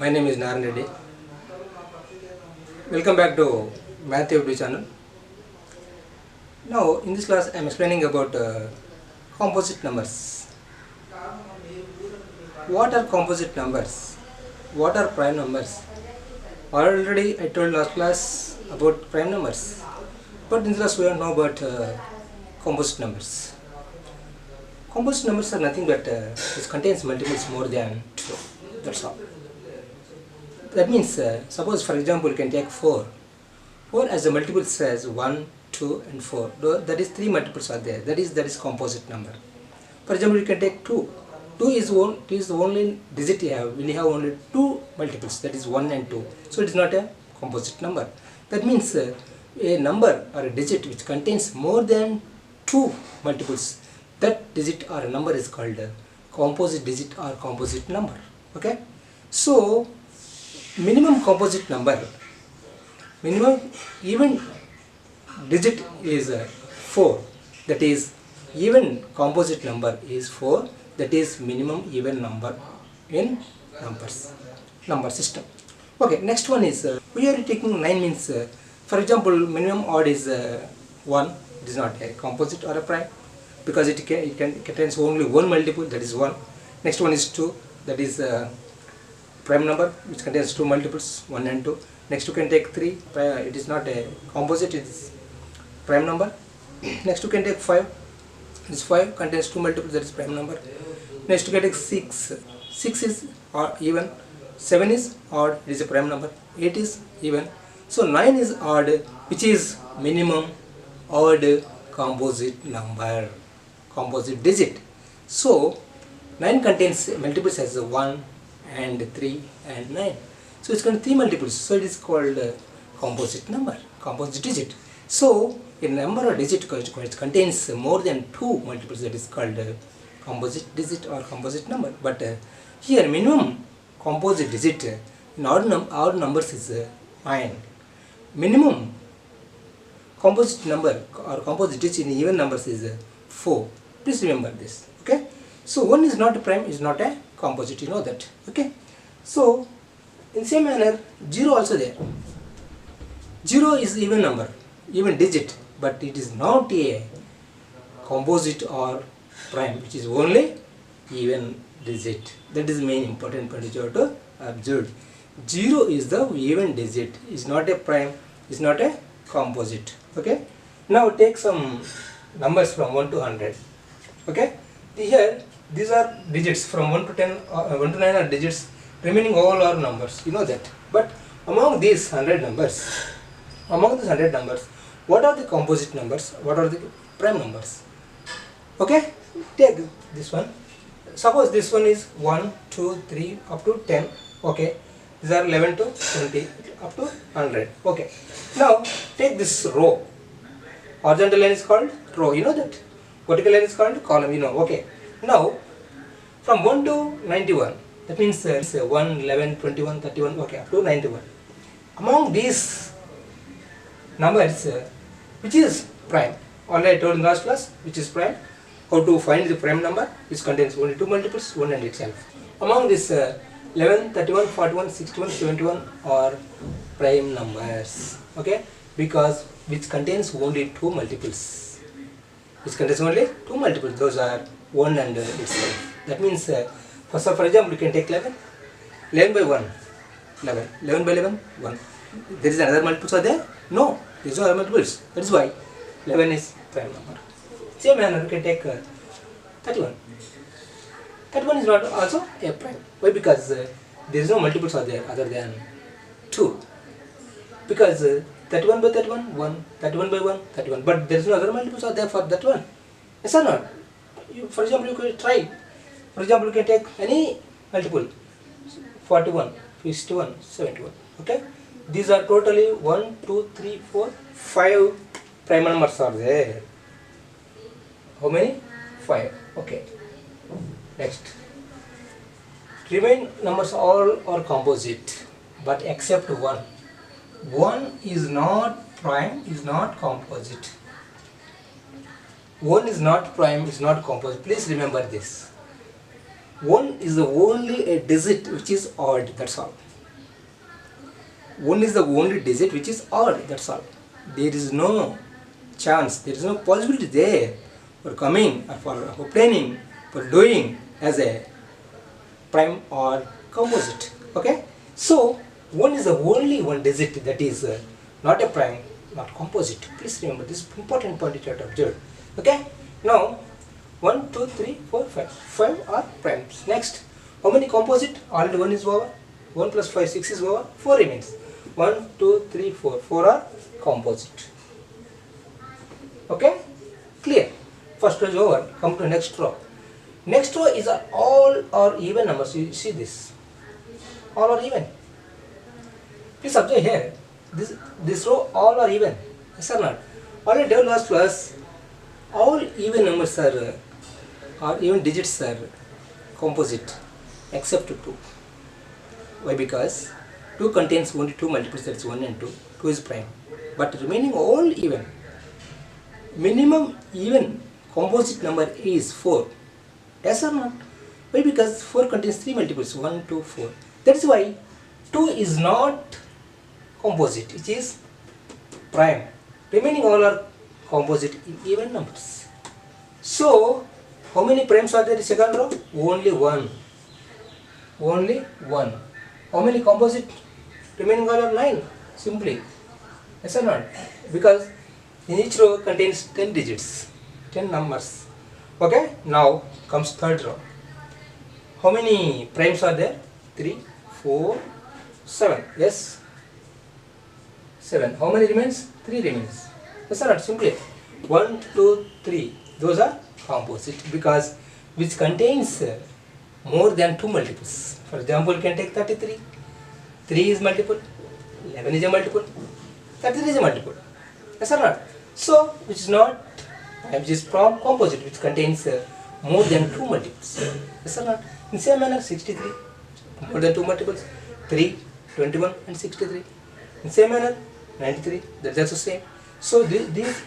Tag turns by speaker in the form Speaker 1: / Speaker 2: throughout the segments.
Speaker 1: My name is Naran Reddy. Welcome back to Math YouTube channel. Now in this class I am explaining about composite numbers. What are composite numbers? What are prime numbers? Already I told last class about prime numbers, but in this class we don't know about composite numbers. Composite numbers are nothing but it contains multiples more than 2. That's all. That means, suppose for example you can take 4. 4 as a multiple says 1, 2 and 4. That is 3 multiples are there. That is composite number. For example you can take 2. 2 is the only digit you have when you have only 2 multiples, that is 1 and 2. So it is not a composite number. That means a number or a digit which contains more than 2 multiples, that digit or a number is called a composite digit or composite number. Okay? So minimum composite number, minimum even digit is 4, that is even composite number is 4, that is minimum even number in number system. Okay, next one is we are taking 9 means for example minimum odd is 1, it is not a composite or a prime because it contains only one multiple, that is 1. Next one is 2, that is prime number which contains 2 multiples, 1 and 2. Next you can take 3, it is not a composite, it is prime number. Next you can take 5, this 5 contains 2 multiples, that is prime number. Next you can take 6, 6 is even, 7 is odd, it is a prime number, 8 is even. So 9 is odd, which is minimum odd composite number, composite digit. So 9 contains multiples as 1 and 3 and 9. So it's got 3 multiples, so it is called composite number, composite digit. So a number or digit which contains more than 2 multiples, that is called composite digit or composite number. But here minimum composite digit in odd numbers is 9. Minimum composite number or composite digit in even numbers is 4. Please remember this. Okay. So 1 is not a prime, is not a composite, you know that. Okay. So in same manner 0 also there. 0 is even number, even digit, but it is not a composite or prime, which is only even digit. That is main important point which you have to observe. 0 is the even digit, is not a prime, is not a composite. Okay. Now take some numbers from 1 to 100. Okay. Here these are digits from 1 to 10, 1 to 9 are digits, remaining all are numbers, you know that. But among these 100 numbers, what are the composite numbers, what are the prime numbers? Okay, take this one. Suppose this one is 1, 2, 3 up to 10. Okay, these are 11 to 20 up to 100. Okay, now take this row. Horizontal line is called row, you know that. Vertical line is called column, you know. Okay, now from 1 to 91, that means 1, 11, 21, 31, okay, up to 91. Among these numbers, which is prime? Already I told in last class, which is prime. How to find the prime number, which contains only 2 multiples, 1 and itself. Among this 11, 31, 41, 61, 71 are prime numbers. Okay, because which contains only 2 multiples. Which contains only 2 multiples, those are 1 and itself. That means, for example, you can take 11. 11 by 1, 11. 11 by 11, 1. There is another multiples are there? No, there is no other multiples. That is why 11 is prime number. Same manner, you can take 31. 31 is not also a prime. Why? Because there is no multiples are there other than 2. Because 31 by 31, 1. 31 by 1, 31. But there is no other multiples are there for that one. Yes or not? For example, you can try. For example, you can take any multiple. 41, 51, 71. Okay? These are totally 1, 2, 3, 4, 5 prime numbers are there. How many? 5. Okay. Next. Remain numbers all are composite, but except 1. 1 is not prime, is not composite. 1 is not prime, is not composite. Please remember this. 1 is the only a digit which is odd, that's all. 1 is the only digit which is odd, that's all. There is no chance, there is no possibility there for coming or for obtaining, for doing as a prime or composite. Okay, so 1 is the only one digit that is not a prime, not composite. Please remember this important point you have to observe. Okay, now 1, 2, 3, 4, 5. 5 are primes. Next, how many composite? Already 1 is over. 1 plus 5, 6 is over. 4 remains. 1, 2, 3, 4. 4 are composite. Okay, clear. First row is over. Come to next row. Next row is all or even numbers. You see this. All or even. Please observe here. This row all or even. Yes or not? Already developed last class. All even numbers are or even digits are composite except 2. Why? Because 2 contains only 2 multiples, that's 1 and 2. 2 is prime. But remaining all even. Minimum even composite number is 4. Yes or not? Why? Because 4 contains 3 multiples, 1, 2, 4. That is why 2 is not composite, it is prime. Remaining all are composite even numbers. So, how many primes are there in second row? Only 1. Only 1. How many composite? Remaining all are 9. Simply. Yes or not? Because in each row contains 10 digits. 10 numbers. Okay? Now comes third row. How many primes are there? 3, 4, 7. Yes? 7. How many remains? 3 remains. Yes or not? Simply. 1, 2, 3. Those are composite because which contains more than 2 multiples. For example, you can take 33. 3 is multiple. 11 is a multiple. 33 is a multiple. Yes or not? So, which is not, which is from composite, which contains more than 2 multiples. Yes or not? In same manner, 63, more than 2 multiples. 3, 21 and 63. In same manner, 93, that's also same. So, these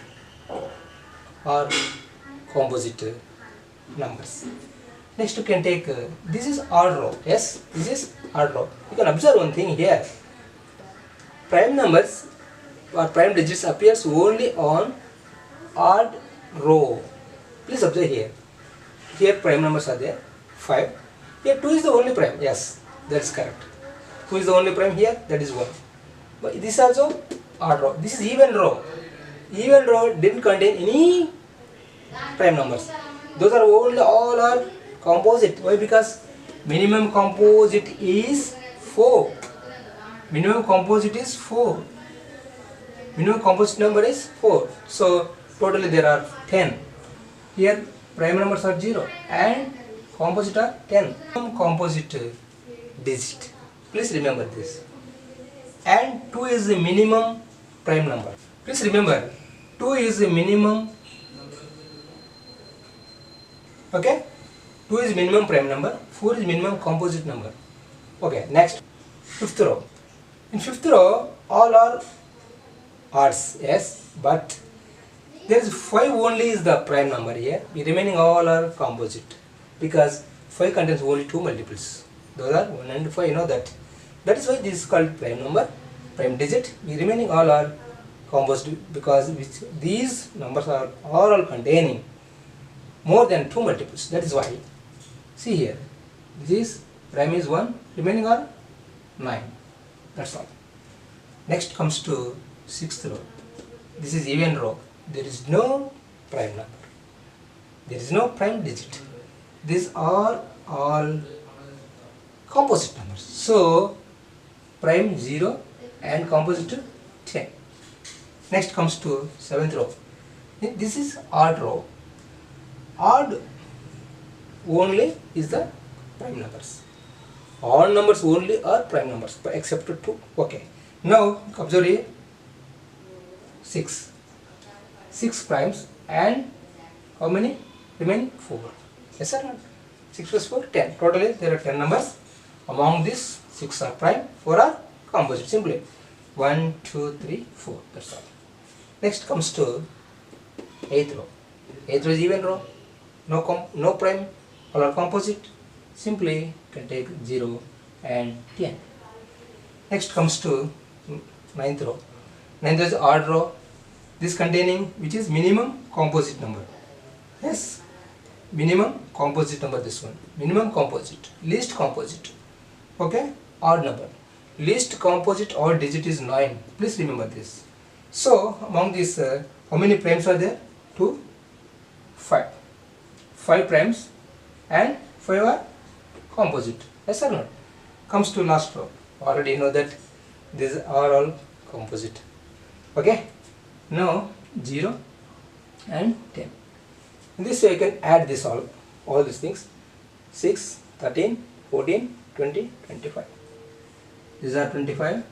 Speaker 1: are composite numbers. Next you can take, this is odd row. Yes, this is odd row. You can observe one thing here. Prime numbers or prime digits appears only on odd row. Please observe here. Here prime numbers are there, 5. Here 2 is the only prime. Yes, that's correct. 2 is the only prime here, that is 1. But this is also odd row. This is even row. Even row didn't contain any prime numbers. Those are only all are composite. Why? Because minimum composite is 4. Minimum composite is 4. Minimum composite number is 4. So totally there are 10. Here prime numbers are 0 and composite are 10. Composite digit. Please remember this. And 2 is the minimum prime number. Please remember 2 is the minimum. Okay? 2 is minimum prime number, 4 is minimum composite number. Okay, next, fifth row. In fifth row, all are odds, yes, but there is 5 only is the prime number here. The remaining all are composite because 5 contains only 2 multiples. Those are 1 and 5, you know that. That is why this is called prime number, prime digit. The remaining all are composite because these numbers are all containing more than 2 multiples. That is why, see here, this prime is 1, remaining are 9. That's all. Next comes to 6th row. This is even row. There is no prime number. There is no prime digit. These are all composite numbers. So, prime 0 and composite 10. Next comes to 7th row. This is odd row. Odd only is the prime numbers. Odd numbers only are prime numbers except 2. Okay. Now observe here 6. 6 primes and how many? Remaining 4. Yes or not? 6 plus 4, 10. Totally there are 10 numbers. Among these 6 are prime, 4 are composite. Simply 1, 2, 3, 4. That's all. Next comes to 8th row. 8th row is even row. No prime, all are composite. Simply can take 0 and 10. Next comes to ninth row. Ninth row is odd row. This containing which is minimum composite number. Yes, minimum composite number, this one. Minimum composite, least composite. Okay, odd number. Least composite odd digit is 9. Please remember this. So, among these, how many primes are there? 2, 5. 5 primes and 5 are composite. Yes or not? Comes to last row. Already know that these are all composite. Okay. Now 0 and 10. In this way, you can add this all these things. 6, 13, 14, 20, 25. These are 25.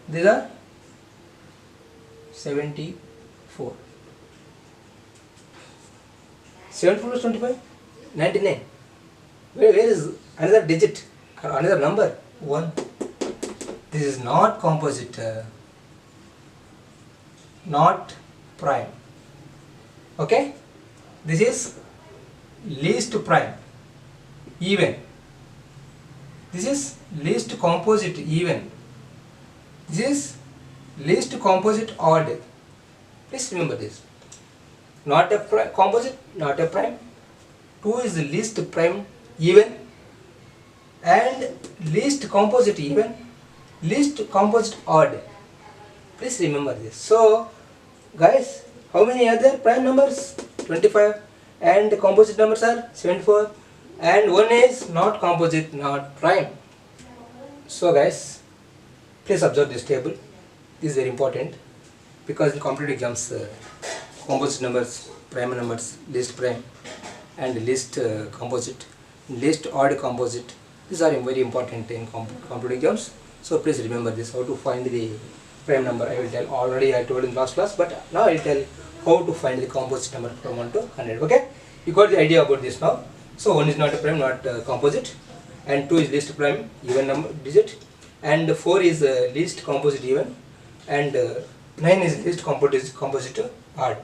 Speaker 1: These are 74. 74 plus 25? 99. Where is another digit or another number? 1. This is not composite, not prime. Okay? This is least prime, even. This is least composite, even. This is least composite, odd. Please remember this. Not a composite, not a prime. 2 is the least prime, even, and least composite, even, least composite, odd. Please remember this. So, guys, how many other prime numbers? 25, and the composite numbers are 74, and 1 is not composite, not prime. So, guys, please observe this table. This is very important because in competitive exams, composite numbers, prime numbers, least prime, and least composite, least odd composite. These are very important in competitive exams. So please remember this. How to find the prime number I will tell. Already I told in last class, but now I will tell how to find the composite number from 1 to 100. Okay, you got the idea about this now. So 1 is not a prime, not composite, and 2 is least prime, even number digit, and 4 is least composite, even, and 9 is least composite, odd.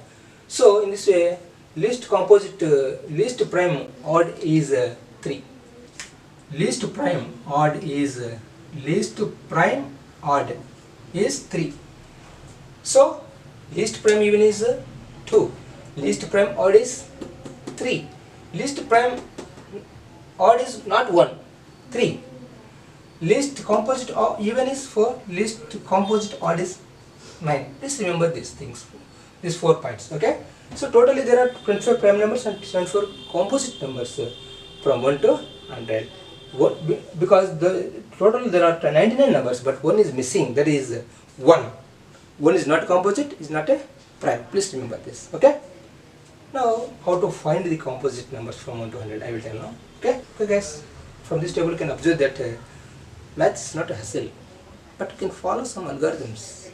Speaker 1: So in this way, least composite, least prime odd is 3. Least prime odd is least prime odd is 3. So least prime even is 2. Least prime odd is 3. Least prime odd is not 1, 3. Least composite even is 4. Least composite odd is 9. Please remember these things, these 4 points. Okay. So totally there are 24 prime numbers and 24 composite numbers from 1 to 100. Because the total there are 99 numbers, but 1 is missing. That is 1. 1 is not composite, is not a prime. Please remember this. Okay. Now how to find the composite numbers from 1 to 100? I will tell now. Okay. Okay, guys. From this table you can observe that maths is not a hassle, but you can follow some algorithms.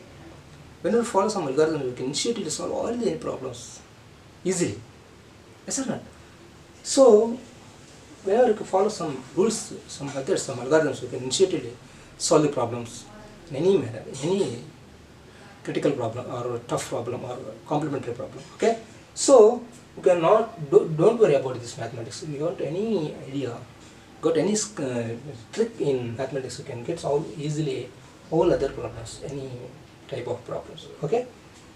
Speaker 1: When you follow some algorithms, you can initially solve all the problems easily. Yes or not? So, whenever you can follow some rules, some methods, some algorithms, you can initially solve the problems in any manner, any critical problem or tough problem or complementary problem. Okay? So, you cannot, don't worry about this mathematics. If you want any idea, got any trick in mathematics, you can get solved easily all other problems, any type of problems. Okay?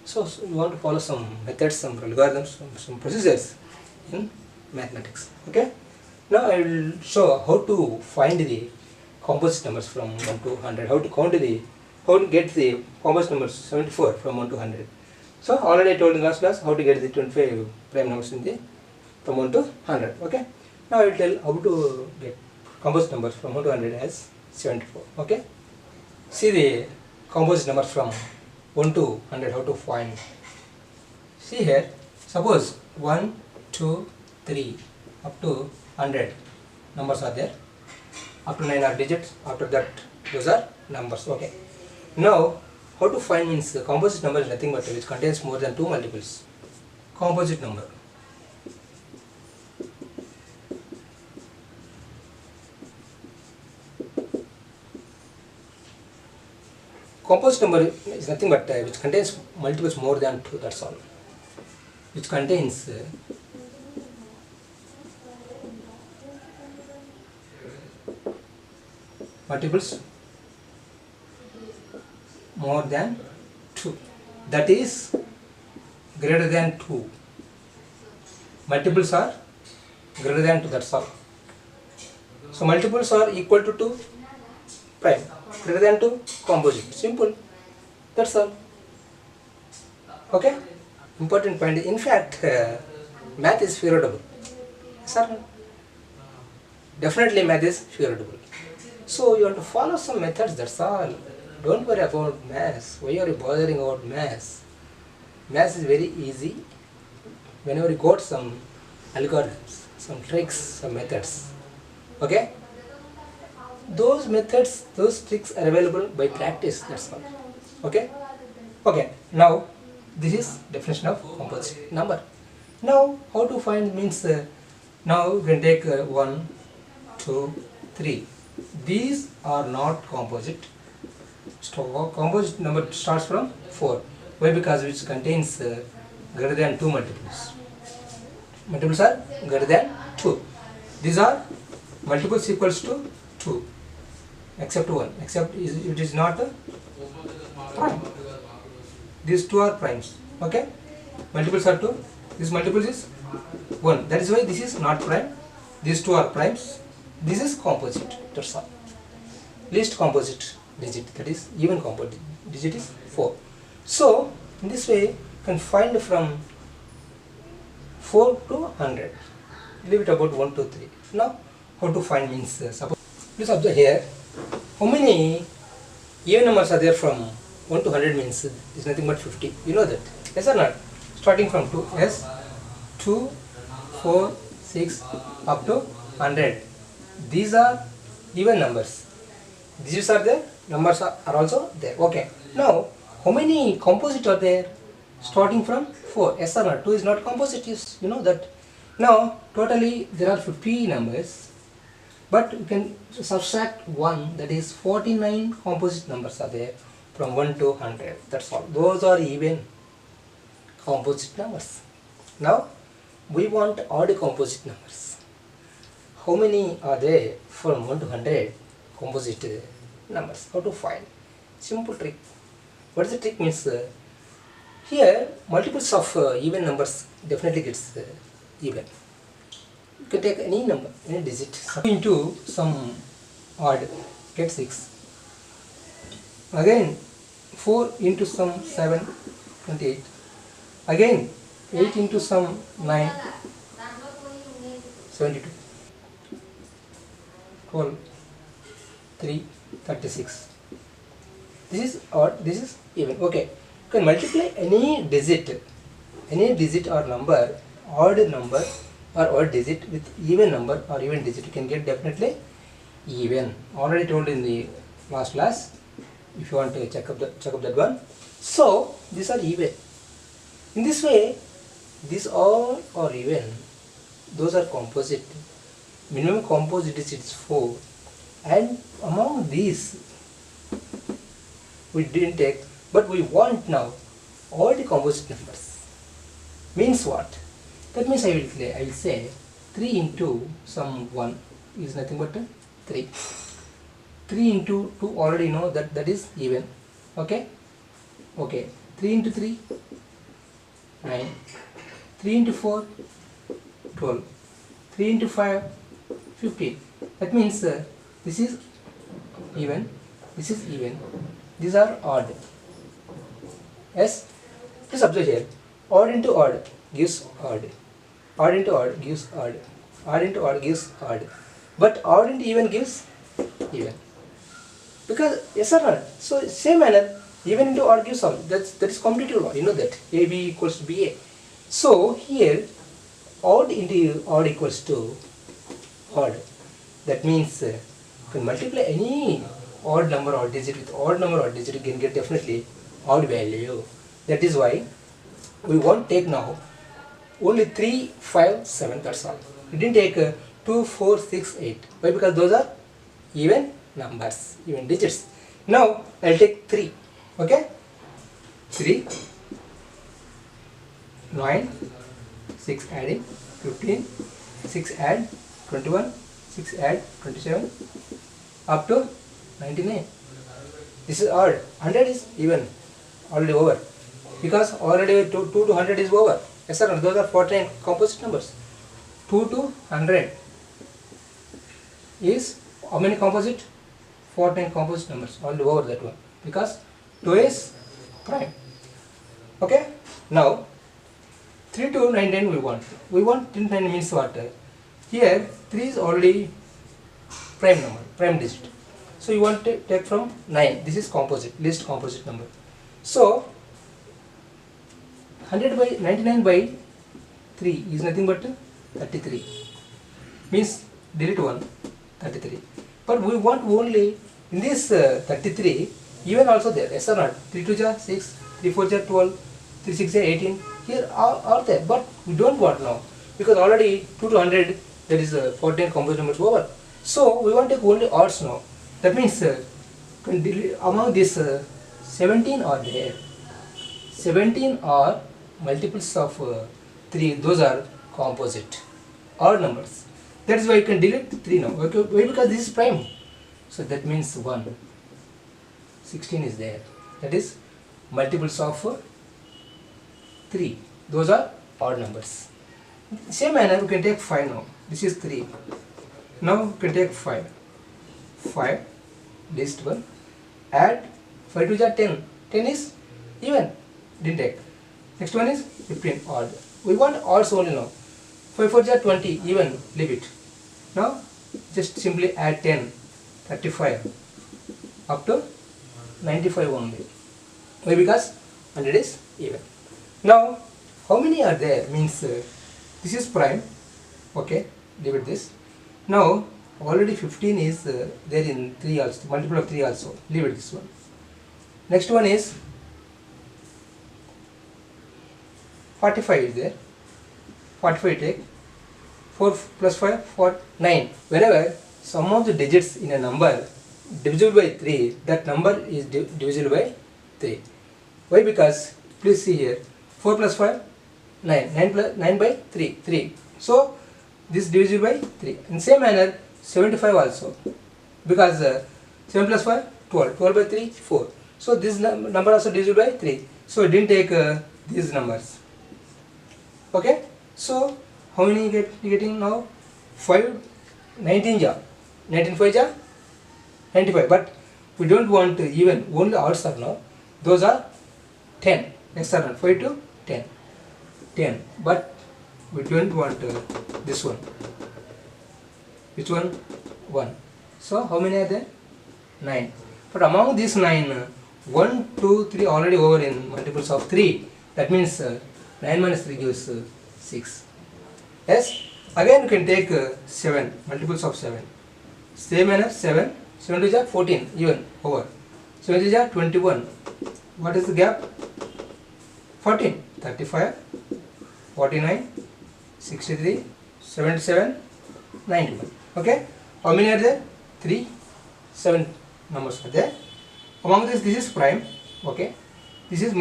Speaker 1: So you want to follow some methods, some algorithms, some procedures in mathematics. Okay? Now I will show how to find the composite numbers from 1 to 100, how to get the composite numbers 74 from 1 to 100. So already I told in last class how to get the 25 prime numbers in the from 1 to 100. Okay? Now I will tell how to get composite numbers from 1 to 100 as 74. Okay? See the composite numbers from 1 to 100, how to find. See here, suppose 1, 2, 3 up to 100 numbers are there. Up to 9 are digits, after that those are numbers. Okay. Now how to find means the composite number is nothing but which contains more than 2 multiples. Composite number. Composite number is nothing but which contains multiples more than 2, that's all. Which contains multiples more than 2, that is greater than 2. Multiples are greater than 2, that's all. So multiples are equal to 2 prime, greater than 2 composite, simple, that's all. Okay, important point. In fact, math is figurable. Sir, definitely math is figurable. So you have to follow some methods, that's all. Don't worry about maths. Why are you bothering about maths? Maths is very easy whenever you got some algorithms, some tricks, some methods. Okay? Those methods, those tricks are available by practice, that's all. Okay? Okay, now this is definition of composite number. Now how to find means, now you can take 1, 2, 3. These are not composite. So composite number starts from 4. Why? Because which contains greater than 2 multiples. Multiples are greater than 2. These are multiples equals to 2, except 1, except it is not a prime. These 2 are primes. Okay, multiples are 2. This multiple is 1. That is why this is not prime. These 2 are primes. This is composite. That's all. Least composite digit, that is even composite digit, is 4. So in this way you can find from 4 to 100. Leave it about 1, 2, 3. Now how to find means, suppose please observe here how many even numbers are there from 1 to 100 means is nothing but 50. You know that, yes or not? Starting from 2, yes, 2, 4, 6 up to 100. These are even numbers. These are there, numbers are also there. Okay. Now how many composite are there? Starting from 4, yes or not? 2 is not composite, yes, you know that. Now totally there are 50 numbers, but you can subtract 1, that is 49 composite numbers are there from 1 to 100. That's all. Those are even composite numbers. Now we want odd composite numbers. How many are there from 1 to 100 composite numbers? How to find? Simple trick. What is the trick means? Here multiples of even numbers definitely gets even. You can take any number, any digit into some odd, get 6. Again 4 into some 7, 28. Again 8 into some 9, 72. 12, 3, 36. This is odd, this is even. Okay, you can multiply any digit or number, odd number or odd digit with even number or even digit. You can get definitely even. Already told in the last class. If you want to check up that one. So these are even. In this way, these all are even. Those are composite. Minimum composite digit is 4, and among these we didn't take, but we want now all the composite numbers. Means what? That means I will say 3 into some 1 is nothing but 3. 3 into 2 already know that is even. Okay. Okay. 3 into 3, 9. 3 into 4, 12. 3 into 5, 15. That means this is even, this is even, these are odd. Yes? Please observe here. Odd into odd gives odd. Odd into odd gives odd. Odd into odd gives odd. But odd into even gives even. Because, yes or not? So, same manner, even into odd gives odd. That is commutative law. You know that. AB equals to BA. So, here, odd into odd equals to odd. That means you can multiply any odd number or digit with odd number or digit, you can get definitely odd value. That is why we won't take now only 3, 5, 7, that's all. We didn't take 2, 4, 6, 8. Why? Because those are even numbers, even digits. Now I'll take 3. Okay? 3, 9, 6 adding 15, 6 add 21, 6 add 27, up to 99. This is odd. 100 is even, already over. Because already 2 to 100 is over. Yes sir, those are 49 composite numbers. 2 to 100 is how many composite? 49 composite numbers, already over that one. Because 2 is prime. Okay, now 3 to 99 we want. We want 3 to 99 means what? Here 3 is already prime number, prime digit. So you want to take from 9. This is composite, least composite number. So 100 by 99 by 3 is nothing but 33. Means delete 1, 33. But we want only in this 33 even also there. Yes or not? 3 2 ja 6, 3 4 ja 12, 3 6 ja 18. Here are there, but we don't want now because already 2 to 100 that is 14 composite numbers over. So we want to take only odds now. That means among this 17 are there. 17 are multiples of 3. Those are composite odd numbers. That is why you can delete 3 now. Okay, why? Because this is prime. So that means 1. 16 is there. That is multiples of 3. Those are odd numbers. Same manner we can take 5 now. This is 3. Now we can take 5. 5 least one. Add 5 to 10. 10 is even. Didn't take. Next one is 15 odd. We want odds only now. 5 4 20 even. Leave it. Now just simply add 10. 35 up to 95 only. Why? Because 100 is even. Now how many are there? Means this is prime. Okay, leave it this. Now already 15 is there in 3 also, multiple of 3 also. Leave it this one. Next one is 45 is there. 45 take. 4 plus 5, 4, 9. Whenever sum of the digits in a number divisible by 3, that number is divisible by 3. Why? Because please see here, 4 plus 5, 9. 9 by 3, 3. So this divisible by 3. In same manner 75 also, because 7 plus 5, 12. 12 by 3, 4. So this number also divisible by 3. So I didn't take these numbers. Okay. So how many getting now? 5, 19 ja. 19 5 ja 95. But we don't want even, only odds are now. Those are 10. Next are 5 to 10. 10. But we don't want this one. Which one? 1. So how many are there? 9. But among these 9, 1, 2, 3 already over in multiples of 3. That means 9 minus 3 gives 6. Yes. Again you can take 7. Multiples of 7. Same manner 7. 7 to 14 even over. 7 to 21. What is the gap? 14. 35. 49. 63. 77. 91. Okay. How many are there? 3. 7 numbers are there. Among this is prime. Okay. This is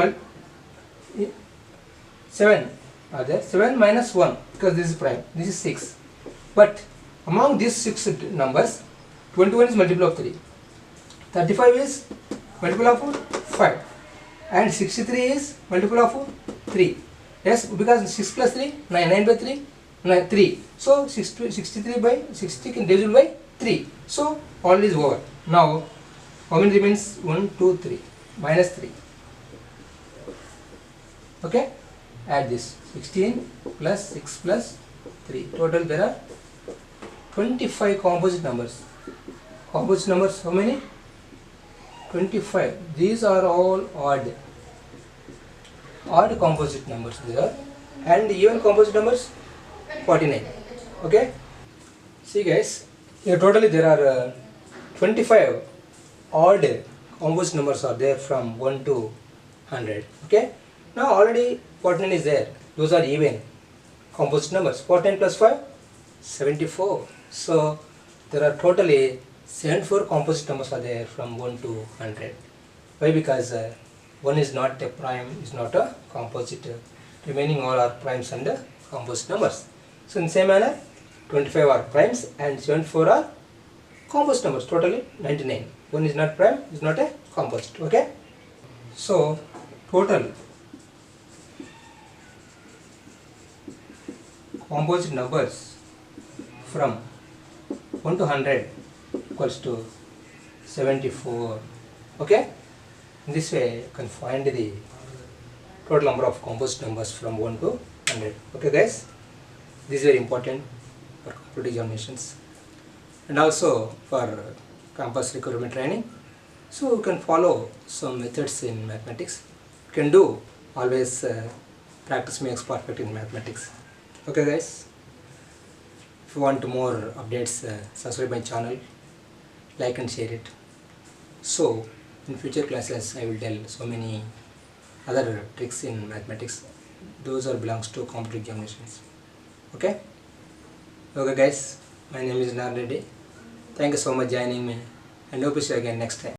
Speaker 1: 7 are there. 7 minus 1 because this is prime. This is 6. But among these 6 numbers, 21 is multiple of 3. 35 is multiple of 5. And 63 is multiple of 3. Yes, because 6 plus 3, 9. 9 by 3, 9, 3. So 63 by 60 can divisible by 3. So all is over. Now how many remains? 1, 2, 3. Minus 3. Okay. Add this. 16 plus 6 plus 3. Total there are 25 composite numbers. Composite numbers how many? 25. These are all odd. Odd composite numbers there. And even composite numbers 49. Okay. See guys, here totally there are 25 odd composite numbers are there from 1 to 100. Okay. Now already 49 is there. Those are even composite numbers. 49 plus 5, 74. So there are totally 74 composite numbers are there from 1 to 100. Why? Because 1 is not a prime, is not a composite. Remaining all are primes and composite numbers. So in same manner, 25 are primes and 74 are composite numbers. Totally 99. 1 is not prime, is not a composite. composite. Okay, so total composite numbers from 1 to 100 equals to 74. Okay, in this way you can find the total number of composite numbers from 1 to 100. Okay guys, this is very important for competitive examinations and also for campus recruitment training. So you can follow some methods in mathematics. You can do always practice makes perfect in mathematics. Okay guys, if you want more updates, subscribe my channel, like and share it. So in future classes I will tell so many other tricks in mathematics. Those are belongs to competitive examinations. Okay guys, my name is Narendra Reddy. Thank you so much joining me and hope to see you again next time.